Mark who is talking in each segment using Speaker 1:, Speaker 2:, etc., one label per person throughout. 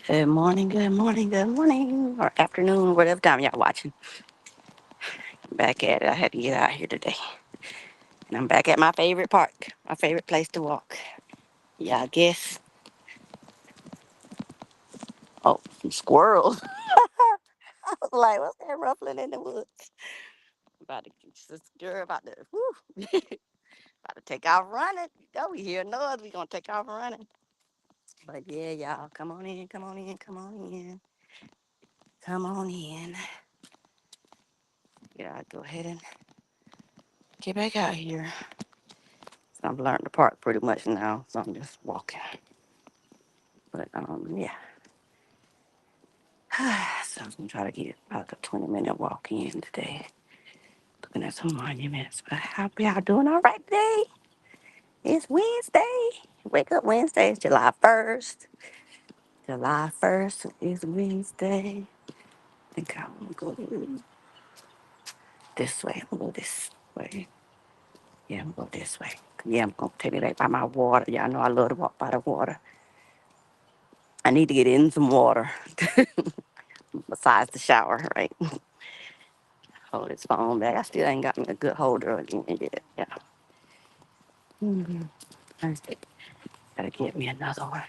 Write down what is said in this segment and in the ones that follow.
Speaker 1: Good morning, good morning, good morning, or afternoon, whatever time y'all watching. Back at it. I had to get out here today. And I'm back at my favorite park, my favorite place to walk. Yeah, I guess. Oh, some squirrels. I was like, what's that ruffling in the woods? About to, this girl about to, whew, about to take off running. You know, we hear noise, we gonna take off running. But yeah, y'all, come on in, come on in, come on in, come on in. Yeah, I go ahead and get back out here. So I've learned the park pretty much now, so I'm just walking. But yeah. So I was gonna try to get about a 20-minute walk in today. Looking at some monuments. But I hope y'all doing all right today. It's Wednesday. Wake up Wednesday. It's July 1st. July 1st is Wednesday. I think I'm gonna go this way. I'm gonna go this way. Yeah, I'm gonna go this way. Yeah, I'm gonna take me back by my water. Y'all know I love to walk by the water. I need to get in some water besides the shower, right? Hold this phone back. I still ain't got me a good holder again yet. Yeah. I gotta get me another one.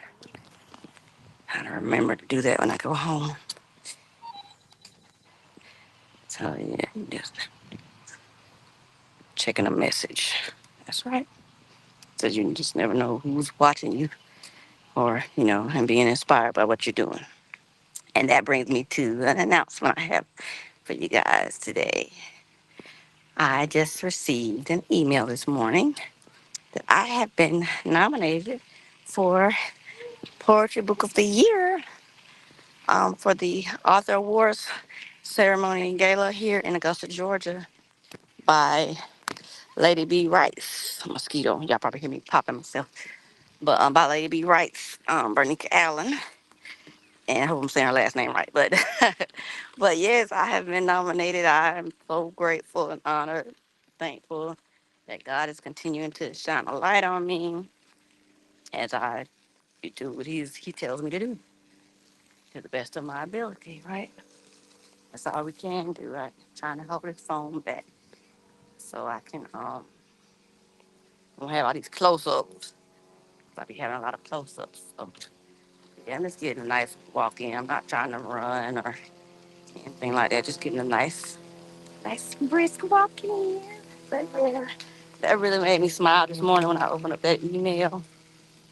Speaker 1: Gotta remember to do that when I go home. So yeah, just checking a message. That's right. So you just never know who's watching you or, and being inspired by what you're doing. And that brings me to an announcement I have for you guys today. I just received an email this morning that I have been nominated for Poetry Book of the Year for the Author Awards ceremony and gala here in Augusta, Georgia by Lady B. Rice. A mosquito. Y'all probably hear me popping myself. But by Lady B. Rice, Bernice Allen. And I hope I'm saying her last name right. But but yes, I have been nominated. I am so grateful and honored, thankful that God is continuing to shine a light on me as I do what he tells me to do to the best of my ability, right? That's all we can do, right? Trying to hold his phone back so I can don't have all these close-ups. I be having a lot of close-ups. So yeah, I'm just getting a nice walk in. I'm not trying to run or anything like that. Just getting a nice brisk walk in. But yeah, that really made me smile this morning when I opened up that email.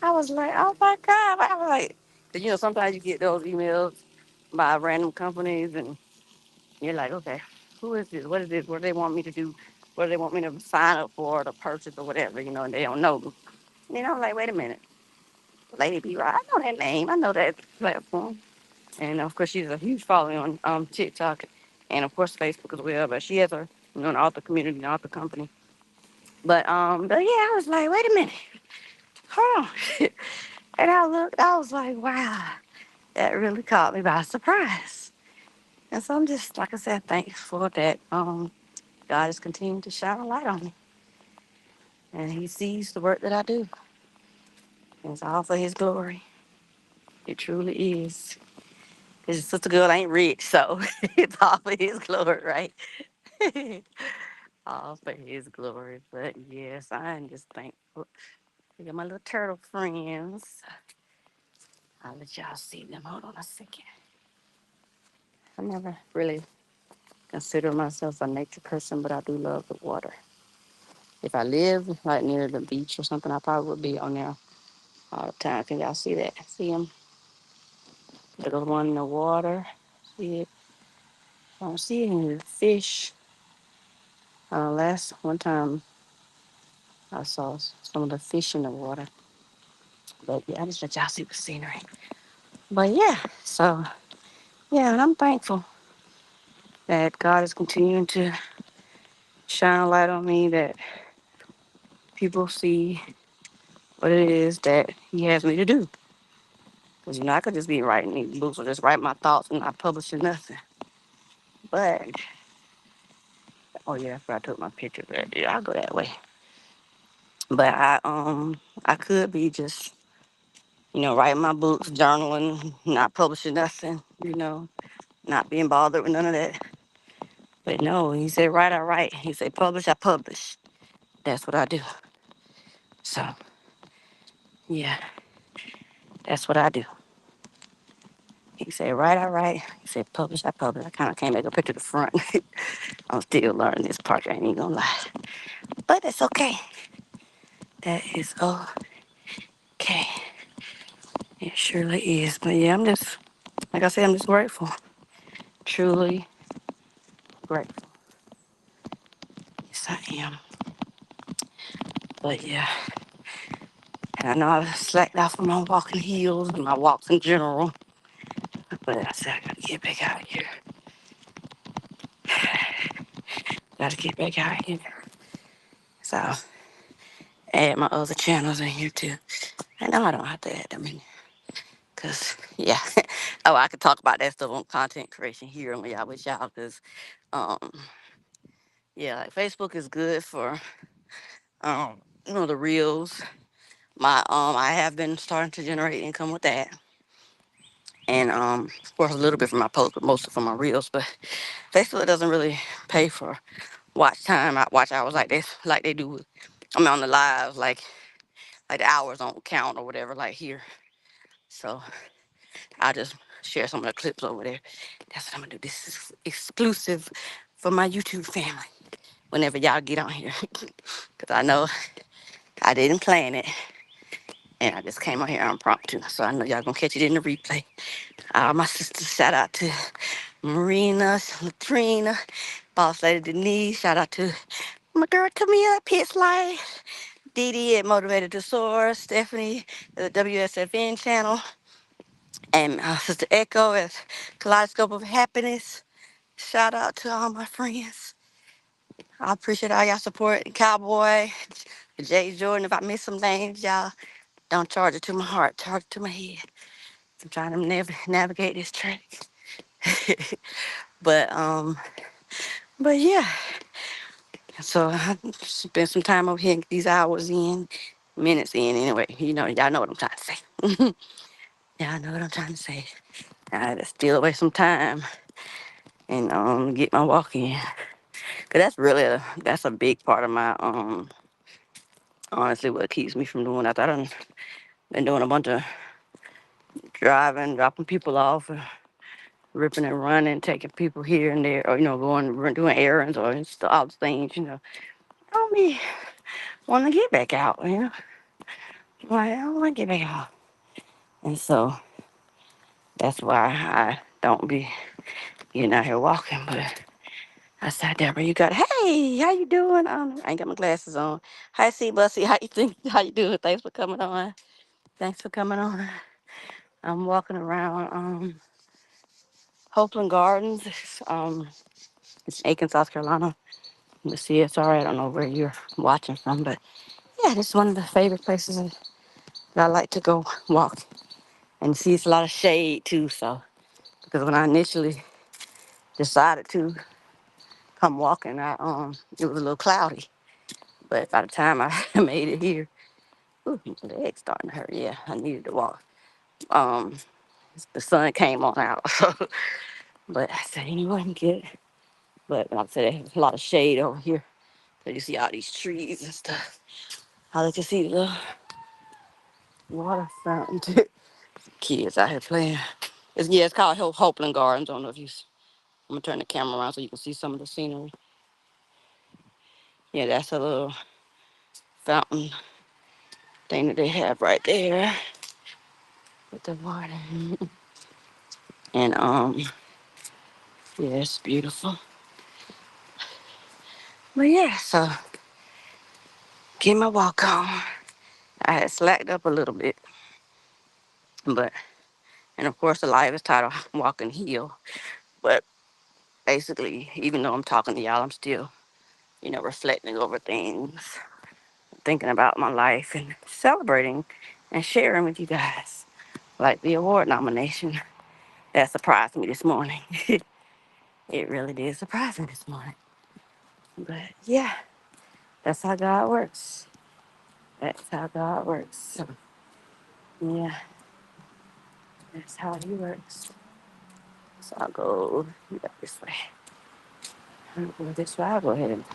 Speaker 1: I was like, oh my God. I was like, 'cause, sometimes you get those emails by random companies and you're like, okay, who is this? What is this? What do they want me to do? What do they want me to sign up for or to purchase or whatever, and they don't know me. And then I'm like, wait a minute. Lady B. Right. I know that name. I know that platform. And of course, she's a huge following on TikTok and of course Facebook as well. But she has an author community, an author company. But yeah, I was like, wait a minute, hold on. And I looked, I was like, wow, that really caught me by surprise. And so I'm just, like I said, thankful that God is continuing to shine a light on me, and He sees the work that I do. It's all for His glory. It truly is. His sister girl ain't rich, so it's all for His glory, right? All for His glory. But yes, I'm just thankful. Look at my little turtle friends. I'll let y'all see them. Hold on a second. I never really consider myself a nature person, but I do love the water. If I live like near the beach or something, I probably would be on there all the time. Can y'all see that? See them? Little one in the water. See it? I don't see any fish. Last one time I saw some of the fish in the water. But yeah, I just let y'all see the scenery. But yeah, so yeah, and I'm thankful that God is continuing to shine a light on me, that people see what it is that He has me to do. Because, I could just be writing these books or just write my thoughts and not publishing nothing. But, oh yeah, I took my picture there. Yeah, I'll go that way. But I could be just Writing my books, journaling, not publishing nothing, not being bothered with none of that. But no, he said, write, I write. He said, publish, I publish. That's what I do. So, yeah, that's what I do. He said, write, I write. He said, publish, I publish. I kind of can't make a picture of the front. I'm still learning this part, I ain't even gonna lie. But it's okay. That is okay. It surely is. But yeah, I'm just, like I said, I'm just grateful. Truly grateful. Yes, I am. But yeah, and I know I slacked off on my walking heels and my walks in general. But I said, I gotta get back out here. Gotta get back out here. So I'll add my other channels in here too. I know I don't have to add them in. Cause yeah. Oh, I could talk about that stuff on content creation here with y'all. Cause um, yeah, like Facebook is good for the reels. I have been starting to generate income with that. And of course a little bit from my posts, but mostly from my reels. But Facebook doesn't really pay for watch time, watch hours like they do. On the lives, like the hours don't count or whatever, like here. So I'll just share some of the clips over there. That's what I'm gonna do. This is exclusive for my YouTube family. Whenever y'all get on here, because I know I didn't plan it, and I just came on here impromptu. So I know y'all gonna catch it in the replay. My sisters, shout out to Marina, Latrina, Boss Lady Denise. Shout out to my girl Camilla, Pitts Life, Dee Dee at Motivated to Soar, Stephanie, the WSFN channel, and Sister Echo at Kaleidoscope of Happiness. Shout out to all my friends. I appreciate all y'all support. Cowboy, Jay Jordan. If I miss some names, y'all don't charge it to my heart, charge it to my head. I'm trying to navigate this track. but but yeah. So I spent some time over here, these hours in, minutes in. Anyway, y'all know what I'm trying to say. Y'all know what I'm trying to say. I had to steal away some time and get my walk in. Cause that's really that's a big part of my honestly what keeps me from doing. I thought I've been doing a bunch of driving, dropping people off, ripping and running, taking people here and there, or going doing errands or all the things. I don't be want to get back out. Like I don't want to get back out, and so that's why I don't be getting out here walking. But I said, Deborah, you got, hey, how you doing? I ain't got my glasses on. Hi, C Bussy, how you doing? Thanks for coming on. Thanks for coming on. I'm walking around Hopeland Gardens. It's Aiken, South Carolina. The CSR. I don't know where you're watching from, but yeah, this is one of the favorite places that I like to go walk. And see, it's a lot of shade too. So, because when I initially decided to come walking, it was a little cloudy. But by the time I made it here, ooh, my leg's starting to hurt. Yeah, I needed to walk. Um, the sun came on out. But I said, anyway, I'm good. But like I said, there's a lot of shade over here. So you see all these trees and stuff. I like to see the water fountain. Kids out here playing. It's called Hopeland Gardens. I don't know if I'm gonna turn the camera around so you can see some of the scenery. Yeah, that's a little fountain thing that they have right there with the water. And yeah, it's beautiful. But yeah, so get my walk on. I had slacked up a little bit, but and of course the live is titled Walking Heal. But basically, even though I'm talking to y'all, I'm still, reflecting over things, thinking about my life and celebrating and sharing with you guys. Like the award nomination that surprised me this morning. It really did surprise me this morning. But yeah, that's how God works. That's how God works. So, yeah. That's how he works. So I'll go this way. I'll go this way. I'll go ahead and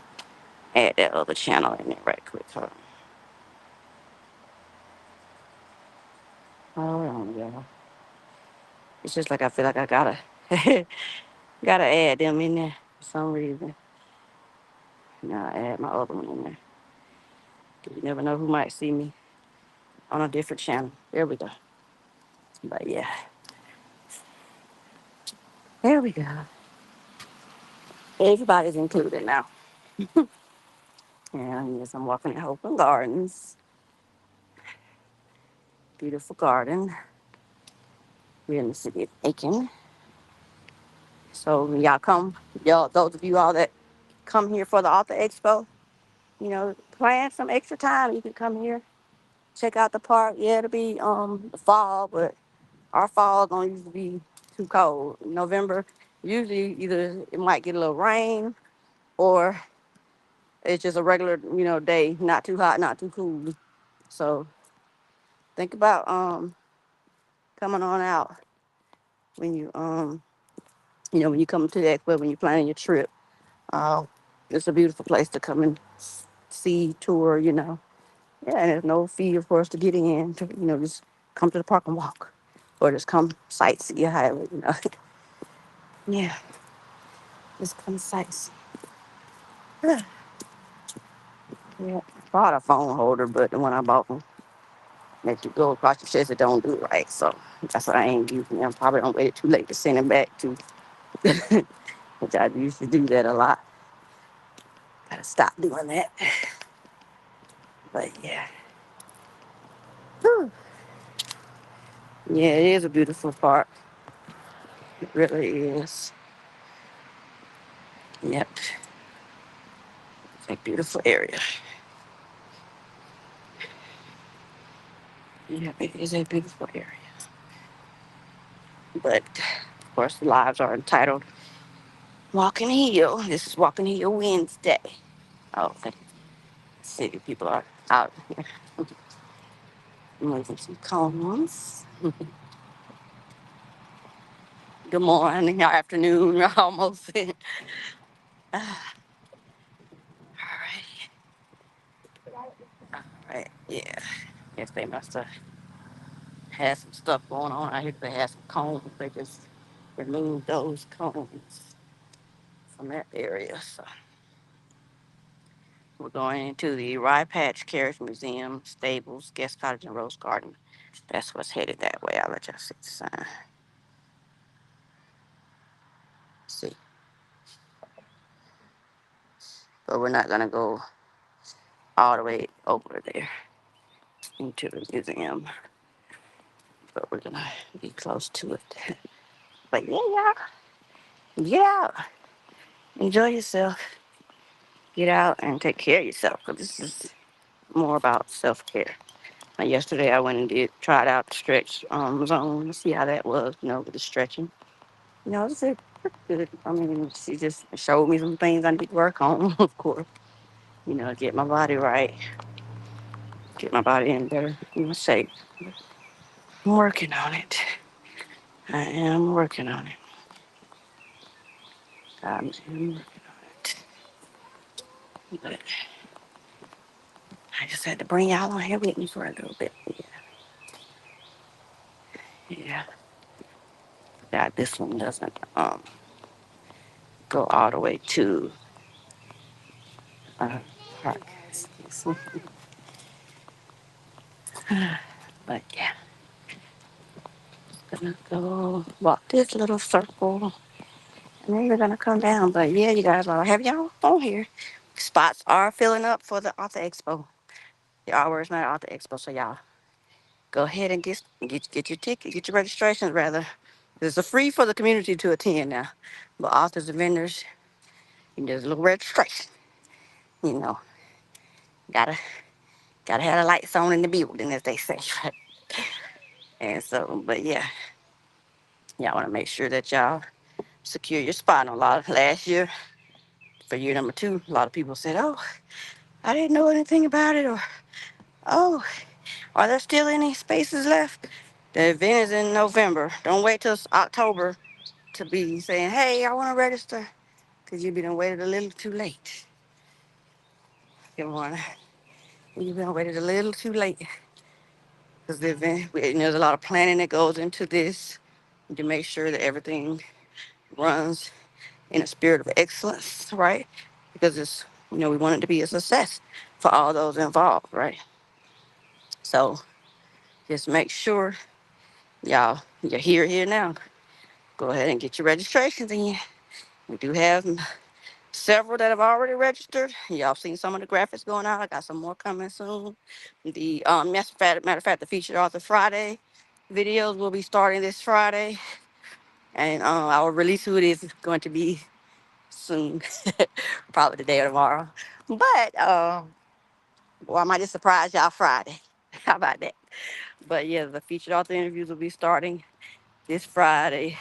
Speaker 1: add that other channel in there right quick. Hold on, y'all. It's just like I feel like I gotta gotta add them in there for some reason. Now I add my other one in there. 'Cause you never know who might see me on a different channel. There we go. But yeah, there we go. Everybody's included now. And yes, I'm walking at Open Gardens. Beautiful garden. We're in the city of Aiken. So when y'all come, y'all, those of you all that come here for the Author Expo, plan some extra time. You can come here, check out the park. Yeah, it'll be the fall, but our fall don't usually be too cold. In November, usually either it might get a little rain or it's just a regular, day, not too hot, not too cool. So think about coming on out when when you come to the expo, when you're planning your trip. Uh, it's a beautiful place to come and see, tour. Yeah, and there's no fee, of course, to get in. Just come to the park and walk, or just come sightsee. However. Yeah, just come sightsee. Yeah, bought a phone holder, but the one I bought from makes you go across your chest. It don't do it right, so that's what I ain't using. I'm probably gonna wait too late to send it back to, which I used to do that a lot. Gotta stop doing that. But yeah, Whew. Yeah, it is a beautiful park. It really is. Yep, it's a beautiful area. Yeah, it is a beautiful area. But of course, the lives are entitled Walking Hill. This is Walking Hill Wednesday. Oh, the city people are out here moving some cones. Good morning, or afternoon, almost. All right, all right, yeah. Guess they must have had some stuff going on. I hear they had some cones. They just removed those cones from that area. So we're going into the Rye Patch Carriage Museum, Stables, Guest Cottage, and Rose Garden. That's what's headed that way. I'll let y'all see the sign. See, but we're not gonna go all the way over there into the museum, but we're gonna be close to it. But yeah, y'all, get out, enjoy yourself, get out and take care of yourself, because this is more about self care. Yesterday I went and tried out the stretch zone to see how that was, with the stretching. It's pretty good. I mean, she just showed me some things I need to work on, of course. Get my body right, get my body in better, shape. I'm working on it. I am working on it. I am working on it. But I just had to bring y'all on here with me for a little bit. Yeah. Yeah, this one doesn't go all the way to uh park. But yeah, gonna go walk this little circle and then we're gonna come down. But yeah, you guys, I'll have y'all on here. Spots are filling up for the Author Expo. The Hours Matter Author Expo. So y'all go ahead and get your ticket, get your registrations rather. It's a free for the community to attend now. But authors and vendors, there's a little registration. You know, gotta have the lights on in the building, as they say. And so, but yeah, y'all want to make sure that y'all secure your spot. A lot of last year, for year number 2, a lot of people said, "Oh, I didn't know anything about it," or "Oh, are there still any spaces left?" The event is in November. Don't wait till October to be saying, hey, I want to register. Because you've been waited a little too late. Good morning. You've been waited a little too late. Because the event, there's a lot of planning that goes into this to make sure that everything runs in a spirit of excellence, right? Because we want it to be a success for all those involved, right? So just make sure you're here now. Go ahead and get your registrations in. We do have several that have already registered. Y'all seen some of the graphics going out. I got some more coming soon. The matter of fact, the featured author Friday videos will be starting this Friday, and I will release who it is going to be soon, probably today or tomorrow. But well, I might just surprise y'all Friday. How about that? But yeah, the featured author interviews will be starting this Friday,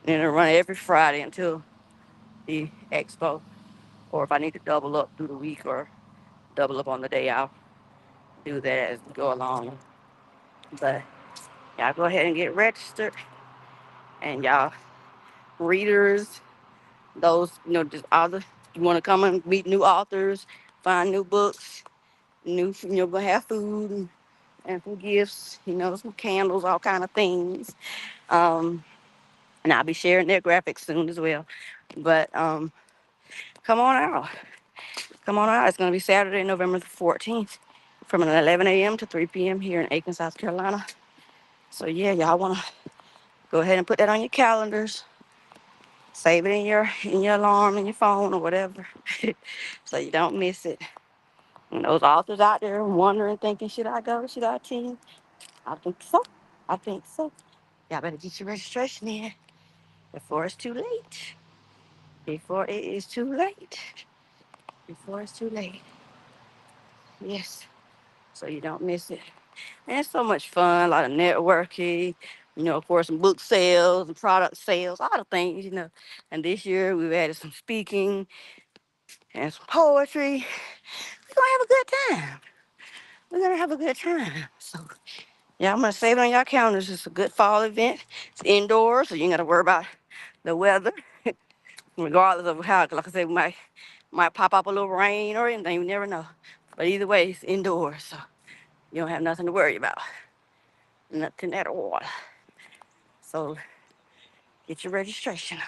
Speaker 1: and it'll run every Friday until the expo. Or if I need to double up through the week or double up on the day, I'll do that as we go along. But y'all go ahead and get registered, and y'all readers, those just authors, you want to come and meet new authors, find new books, gonna have food and some gifts, some candles, all kind of things. Um, and I'll be sharing their graphics soon as well. But come on out. Come on out. It's going to be Saturday, November the 14th from 11 a.m. to 3 p.m. here in Aiken, South Carolina. So, yeah, y'all want to go ahead and put that on your calendars. Save it in your alarm, in your phone, or whatever, so you don't miss it. And those authors out there wondering, thinking, should I go? Should I attend? I think so. I think so. Y'all better get your registration in before it's too late. Before it is too late. Before it's too late. Yes. So you don't miss it. And it's so much fun, a lot of networking, of course, some book sales and product sales, all the things. And this year we've added some speaking and some poetry. We're going to have a good time. We're going to have a good time. So, yeah, I'm going to save it on your calendars. It's a good fall event. It's indoors, so you ain't got to worry about the weather, regardless of how, like I said, we might pop up a little rain or anything. You never know. But either way, it's indoors, so you don't have nothing to worry about. Nothing at all. So get your registration.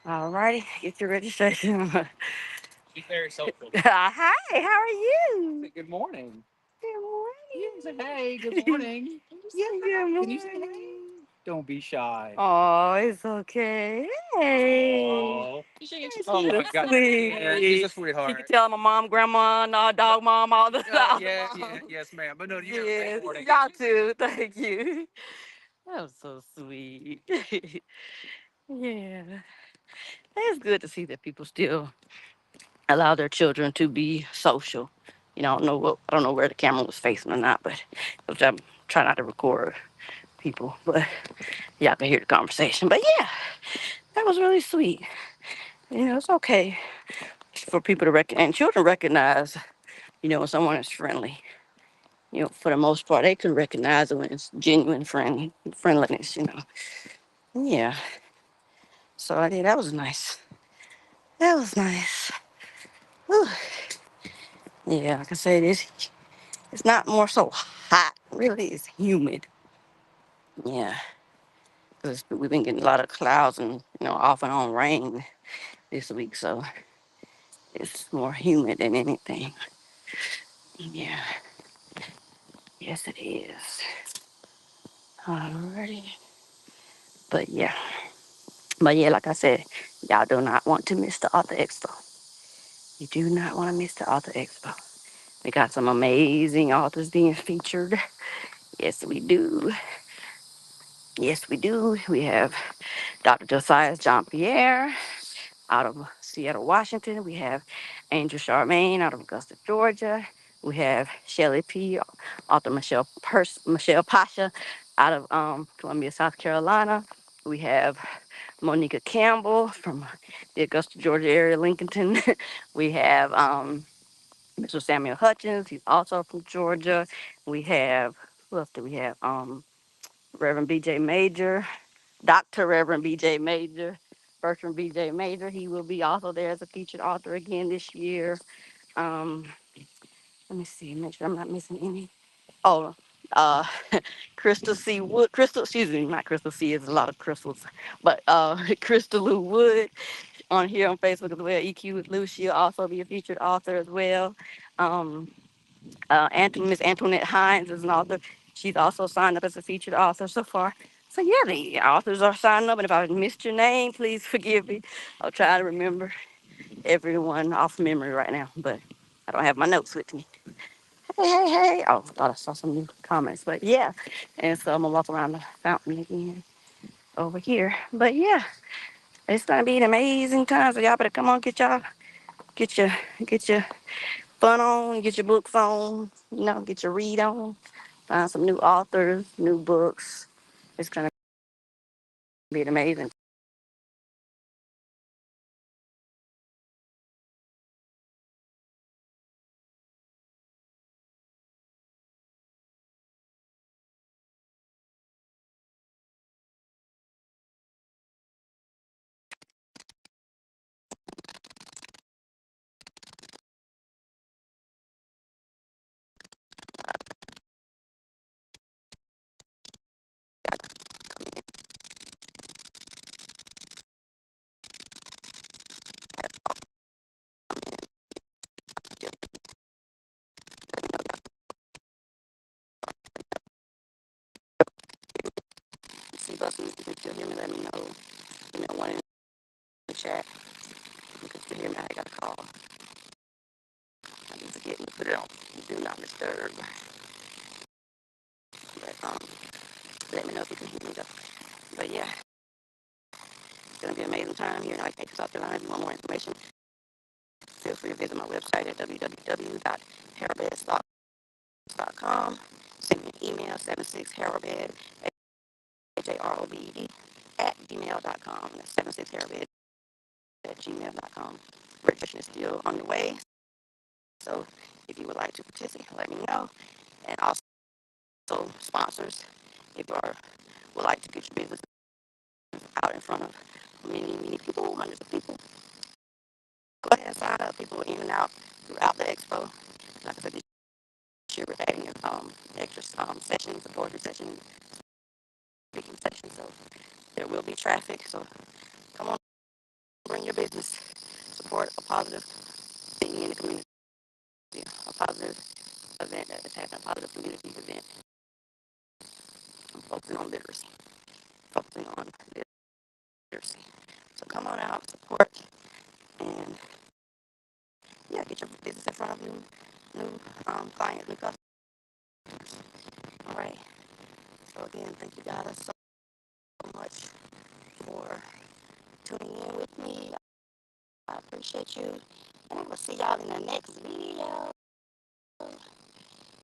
Speaker 1: All righty, get your registration. He's very social. Hi, how are you? Good morning. Good morning. Yes, hey, good morning. Yeah, good morning. Can you say hey? Don't be shy. Oh, it's okay. Hey. Oh, oh my God. Sweet. Yeah, she's a sweetheart. You can tell I'm a mom, grandma, no, dog mom, all the stuff. Yes, ma'am. But no, you got a great morning. Y'all too. Thank you. That was so sweet. Yeah. It's good to see that people still allow their children to be social. I don't know where the camera was facing or not, but I'm trying not to record people, but y'all can hear the conversation. But yeah, that was really sweet. It's okay for people to and children recognize, when someone is friendly. For the most part, they can recognize it when it's genuine friendliness. Yeah. So I think that was nice. That was nice. Whew. Yeah, like I said, it's not more so hot. Really, it's humid. Yeah, because we've been getting a lot of clouds and off and on rain this week, so it's more humid than anything. Yeah, yes it is. Alrighty, but yeah, like I said, y'all do not want to miss the Author Expo. You do not want to miss the Author Expo. We got some amazing authors being featured. Yes, we do. Yes, we do. We have Dr. Josiah John Pierre out of Seattle, Washington. We have Angel Charmaine out of Augusta, Georgia. We have Shelley P., author Michelle Pasha out of Columbia, South Carolina. We have Monica Campbell from the Augusta, Georgia area, Lincolnton. We have Mr. Samuel Hutchins. He's also from Georgia. We have, who else do we have? Reverend B.J. Major, Dr. Reverend B.J. Major, Bertram B.J. Major. He will be also there as a featured author again this year. Um, Let me see, make sure I'm not missing any. Oh, uh, Crystal C. Wood, Crystal, excuse me, not Crystal C. Is a lot of crystals, but Crystal Lou Wood on here on Facebook as well. EQ with Lou, she'll also be a featured author as well. Um, Miss Antoinette Hines is an author. She's also signed up as a featured author so far. So yeah, the authors are signing up, and if I missed your name, please forgive me. I'll try to remember everyone off memory right now, but I don't have my notes with me. Hey. Oh, I thought I saw some new comments, but yeah. And so I'm gonna walk around the fountain again over here. But yeah, it's gonna be an amazing time. So y'all better come on, get your, get your fun on, get your books on, get your read on, find some new authors, new books. It's gonna be an amazing. See, Bustin', if you still hear me, let me know. One in the chat. If you can still hear me, I got a call. I need to get and put it on. Do not disturb. But let me know if you can hear me though. But yeah, it's gonna be an amazing time here in Lake South Carolina. If you want more information, feel free to visit my website at www.harrowbed.com. Send me an email 76harrowbed, HAROBED, at gmail.com. That's 76harrowbed at gmail.com. Registration is still on the way, so if you would like to participate, let me know. And also sponsors, if you would like to get your business out in front of many people, hundreds of people, go ahead and sign up. People in and out throughout the expo. Like I said, this year we're adding extra sessions, a poetry session, speaking session, so there will be traffic. So come on, bring your business, support a positive thing in the community, a positive event that is happening, a positive community event. I'm focusing on literacy, focusing on literacy. So come on out, support, and yeah, get your business in front of new clients, new customers. All right. So again, thank you guys so much for tuning in with me. I appreciate you. And I'm going to see y'all in the next video.